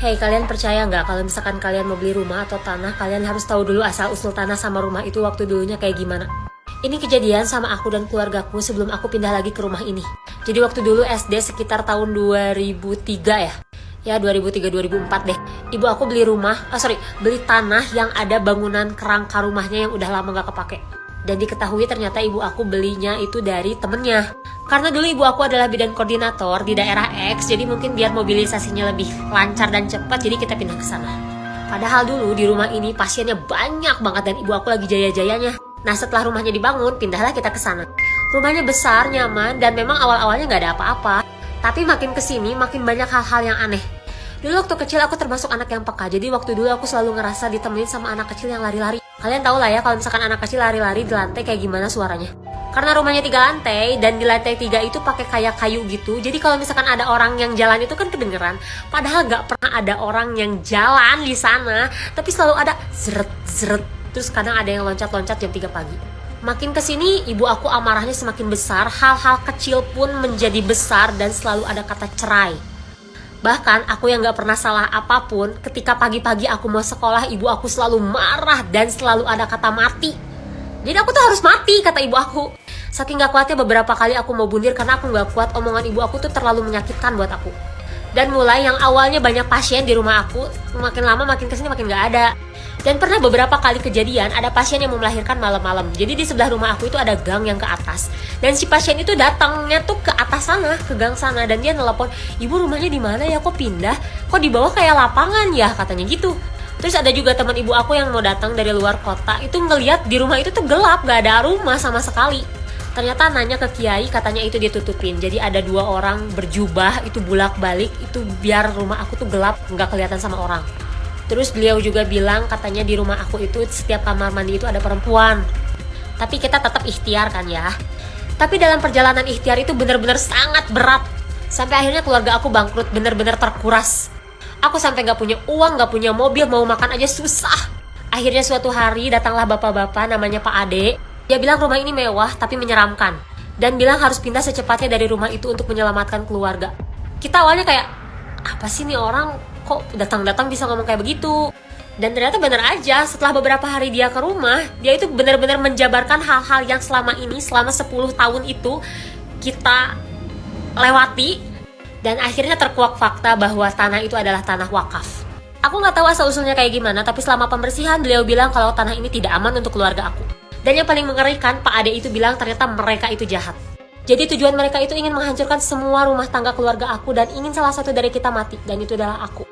Hey, kalian percaya nggak kalau misalkan kalian mau beli rumah atau tanah, kalian harus tahu dulu asal-usul tanah sama rumah itu waktu dulunya kayak gimana? Ini kejadian sama aku dan keluargaku sebelum aku pindah lagi ke rumah ini. Jadi waktu dulu SD sekitar tahun 2003 ya. Ya 2003-2004 deh. Ibu aku beli tanah yang ada bangunan kerangka rumahnya yang udah lama gak kepake. Dan diketahui ternyata ibu aku belinya itu dari temennya. Karena dulu ibu aku adalah bidan koordinator di daerah X, jadi mungkin biar mobilisasinya lebih lancar dan cepat, jadi kita pindah ke sana. Padahal dulu di rumah ini pasiennya banyak banget dan ibu aku lagi jaya-jayanya. Nah setelah rumahnya dibangun, pindahlah kita ke sana. Rumahnya besar, nyaman, dan memang awal-awalnya nggak ada apa-apa. Tapi makin kesini, makin banyak hal-hal yang aneh. Dulu waktu kecil aku termasuk anak yang peka, jadi waktu dulu aku selalu ngerasa ditemenin sama anak kecil yang lari-lari. Kalian tahu lah ya kalau misalkan anak kecil lari-lari di lantai kayak gimana suaranya. Karena rumahnya 3 lantai dan di lantai 3 itu pakai kayak kayu gitu. Jadi kalau misalkan ada orang yang jalan itu kan kedengeran. Padahal gak pernah ada orang yang jalan di sana, tapi selalu ada zret-zret. Terus kadang ada yang loncat-loncat jam 3 pagi. Makin kesini ibu aku amarahnya semakin besar, hal-hal kecil pun menjadi besar dan selalu ada kata cerai. Bahkan aku yang gak pernah salah apapun, ketika pagi-pagi aku mau sekolah, ibu aku selalu marah dan selalu ada kata mati. Jadi aku tuh harus mati, kata ibu aku. Saking gak kuatnya beberapa kali aku mau bundir karena aku gak kuat omongan ibu aku tuh terlalu menyakitkan buat aku. Dan mulai yang awalnya banyak pasien di rumah aku, makin lama makin kesini makin gak ada. Dan pernah beberapa kali kejadian ada pasien yang mau melahirkan malam-malam. Jadi di sebelah rumah aku itu ada gang yang ke atas. Dan si pasien itu datangnya tuh ke atas sana, ke gang sana. Dan dia nelpon, ibu rumahnya di mana ya, kok pindah? Kok di bawah kayak lapangan ya, katanya gitu. Terus ada juga teman ibu aku yang mau datang dari luar kota, itu ngeliat di rumah itu tuh gelap, gak ada rumah sama sekali. Ternyata nanya ke kiai, katanya itu ditutupin. Jadi ada 2 orang berjubah, itu bolak-balik, itu biar rumah aku tuh gelap, gak kelihatan sama orang. Terus beliau juga bilang katanya di rumah aku itu setiap kamar mandi itu ada perempuan. Tapi kita tetap ikhtiar kan ya. Tapi dalam perjalanan ikhtiar itu benar-benar sangat berat. Sampai akhirnya keluarga aku bangkrut, benar-benar terkuras. Aku sampai gak punya uang, gak punya mobil, mau makan aja susah. Akhirnya suatu hari datanglah bapak-bapak namanya Pak Ade. Dia bilang rumah ini mewah tapi menyeramkan. Dan bilang harus pindah secepatnya dari rumah itu untuk menyelamatkan keluarga. Kita awalnya kayak, apa sih nih orang kok datang-datang bisa ngomong kayak begitu. Dan ternyata benar aja, setelah beberapa hari dia ke rumah, dia itu benar-benar menjabarkan hal-hal yang selama 10 tahun itu kita lewati. Dan akhirnya terkuak fakta bahwa tanah itu adalah tanah wakaf. Aku gak tahu asal-usulnya kayak gimana, tapi selama pembersihan beliau bilang kalau tanah ini tidak aman untuk keluarga aku. Dan yang paling mengerikan, Pak Ade itu bilang ternyata mereka itu jahat. Jadi tujuan mereka itu ingin menghancurkan semua rumah tangga keluarga aku dan ingin salah satu dari kita mati, dan itu adalah aku.